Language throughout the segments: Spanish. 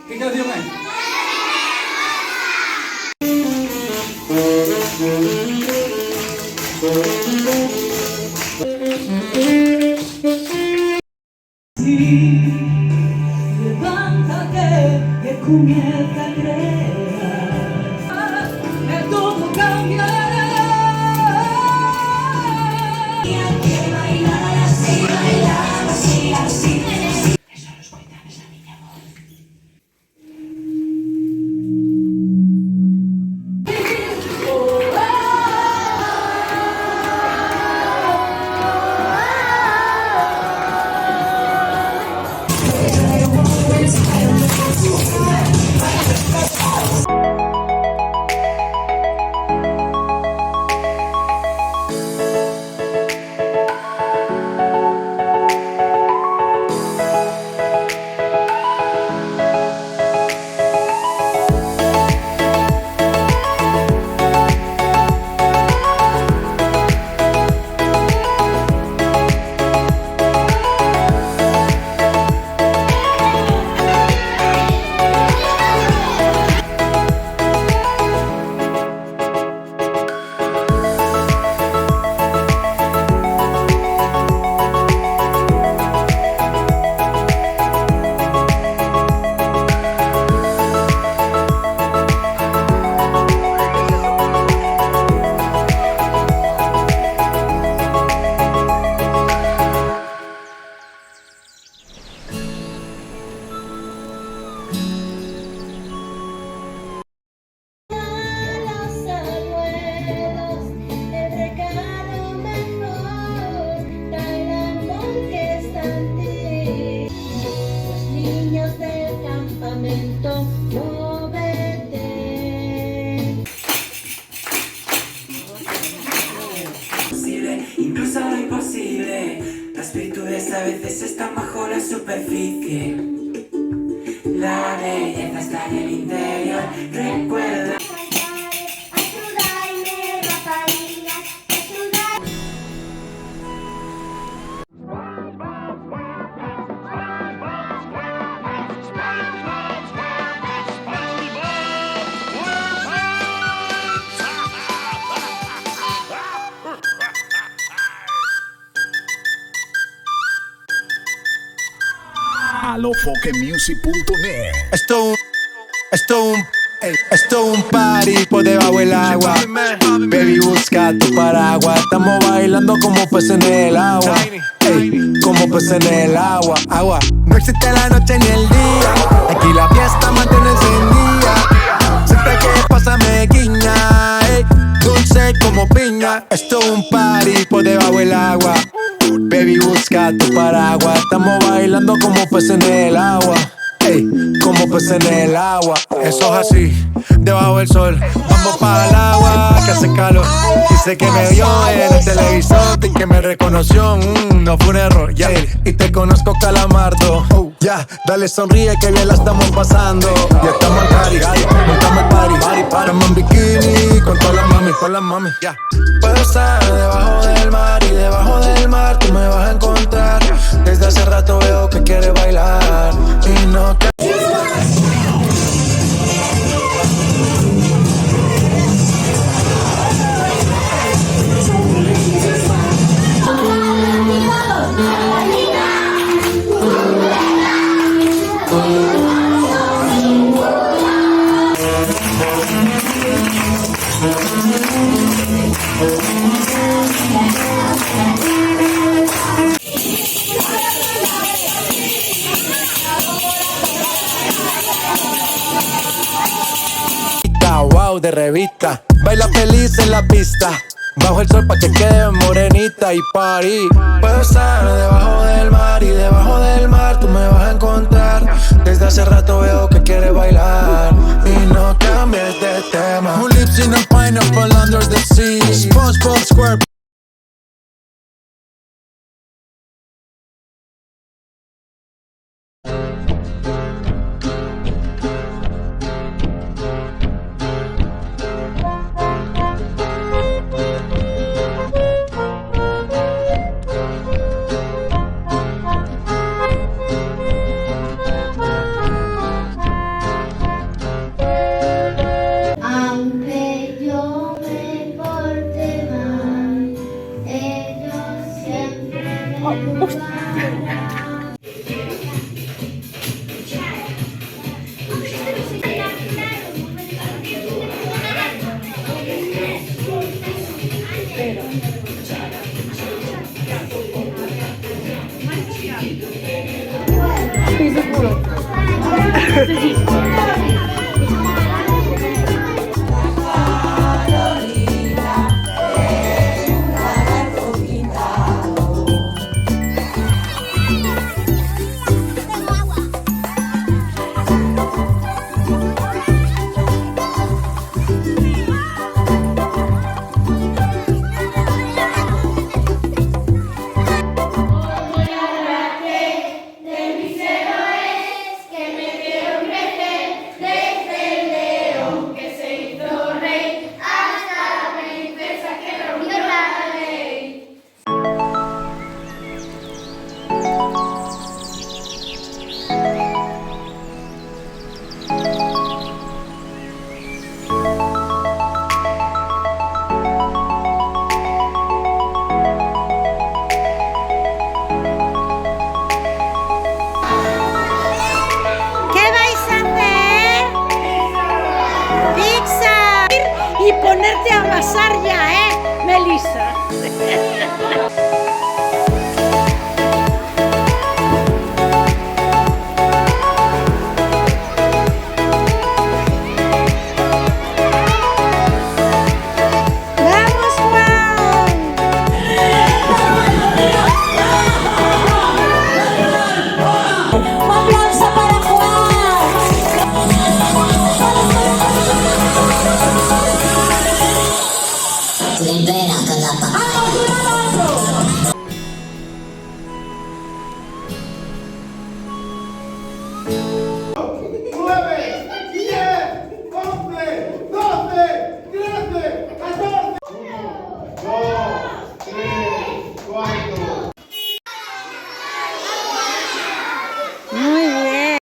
¿Qué canción es? Levántate, que comienza a creer, el todo cambiará. Que bailar así, así. Eso los cuentan esa niña voz. Incluso lo imposible, las virtudes a veces están bajo la superficie. La belleza está en el interior, recuerda. Alofoquemusic.net. Esto es un party por debajo del agua. Baby, busca tu paraguas. Estamos bailando como peces en el agua. Ey, como peces en el agua. Agua. No existe la noche ni el día. Aquí la fiesta mantiene encendida. Siempre que pasa me guiña. Ey, dulce como piña. Esto es un party por debajo del agua. Baby, busca tu paraguas. Estamos bailando como peces en el agua. Ey, como peces en el agua. Eso es así, debajo del sol. Vamos para el agua, que hace calor. Dice que me vio en el televisor y que me reconoció. No fue un error, ya. Y te conozco, Calamardo. Ya, dale sonríe que bien la estamos pasando. Ya estamos en party, montamos el party. Estamos en bikini con todas las mami, ya. Puedo estar debajo del mar y debajo del mar tú me vas a encontrar. Desde hace rato veo que quieres bailar y no te... Wow, de revista, baila feliz en la pista. Bajo el sol pa' que quede morenita y party. Puedo estar debajo del mar y debajo del mar tú me vas a encontrar. Desde hace rato veo que quieres bailar y no cambies de tema. Un lip sync line up all under the sea. SpongeBob SquarePants. Aunque yo me porte mal, ellos siempre me buscarán. ¿Qué vais a hacer? ¡Pizza! Y ponerte a amasar ya, ¿eh, Melissa? ¡Vamos, Juan! Un aplauso para Juan. Muy bien.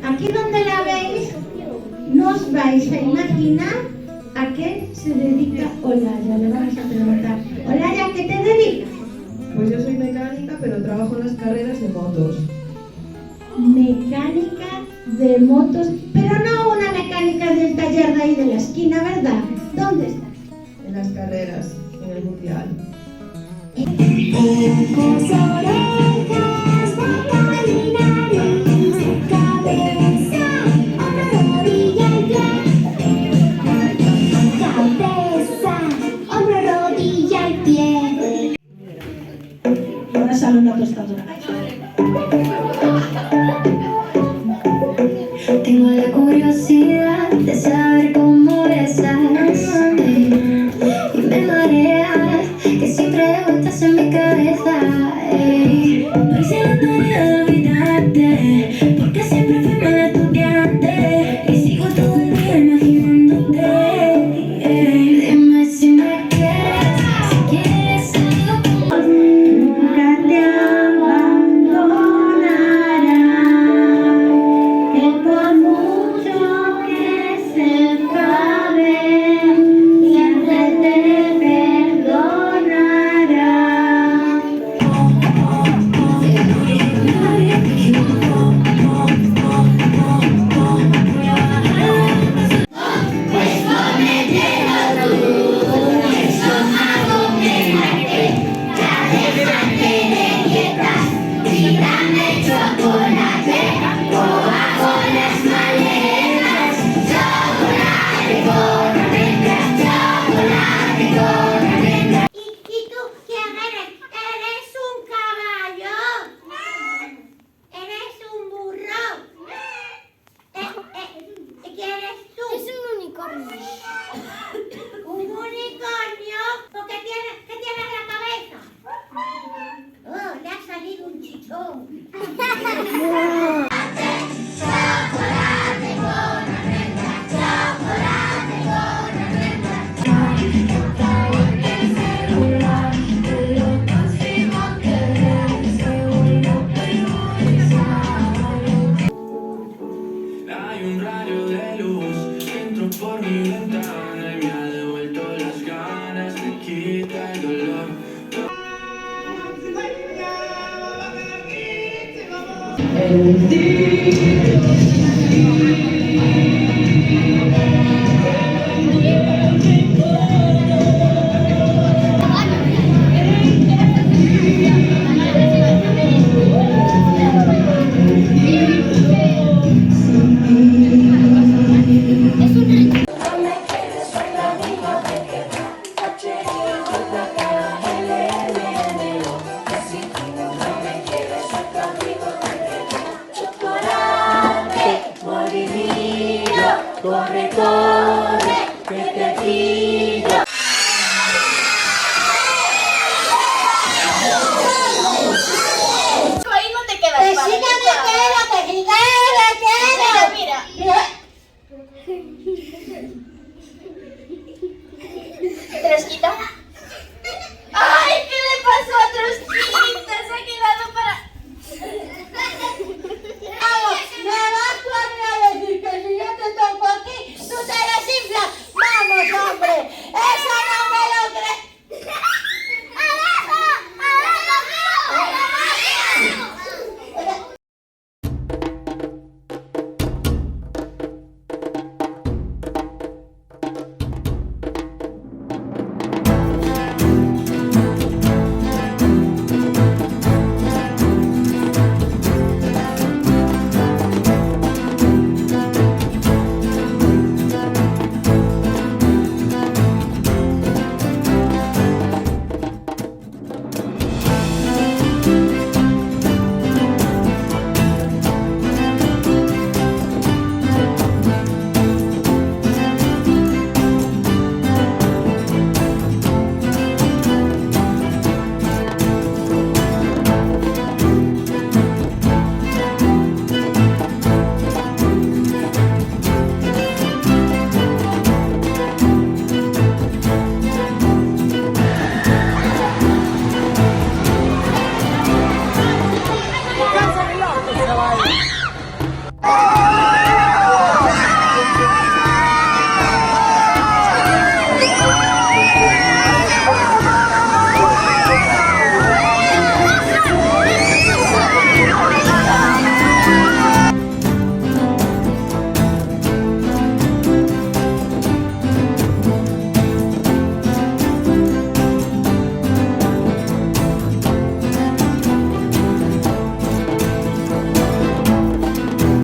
Aquí donde la veis, no os vais a imaginar a qué se dedica Olaya. Le vamos a preguntar, Olaya, ¿a qué te dedicas? Pues yo soy mecánica, pero trabajo en las carreras de motos. Mecánica de motos, pero no una mecánica del taller de ahí de la esquina, ¿verdad? ¿Dónde está? En las carreras, en el mundial. Ojos, orejas, boca y nariz, cabeza, hombro, rodilla y pie. Cabeza, hombro, rodilla y pie. Ahora sale una tostadora. Tengo la curiosidad de saber cómo besas y me marea que siempre vueltas en mi cabeza. No hice la tarea de olvidarte porque siempre fui mal estudiante y sigo todo el día imaginándote. Dime si me quieres, si quieres algo como nunca te abandonará, que por mucho Un unicornio, porque ¿qué tiene en la cabeza? Oh, le ha salido un chichón. Hay un rayo de luz que entró por mi ventana y me ha devuelto las ganas, me quita el dolor. Corre, corre, que te pillo.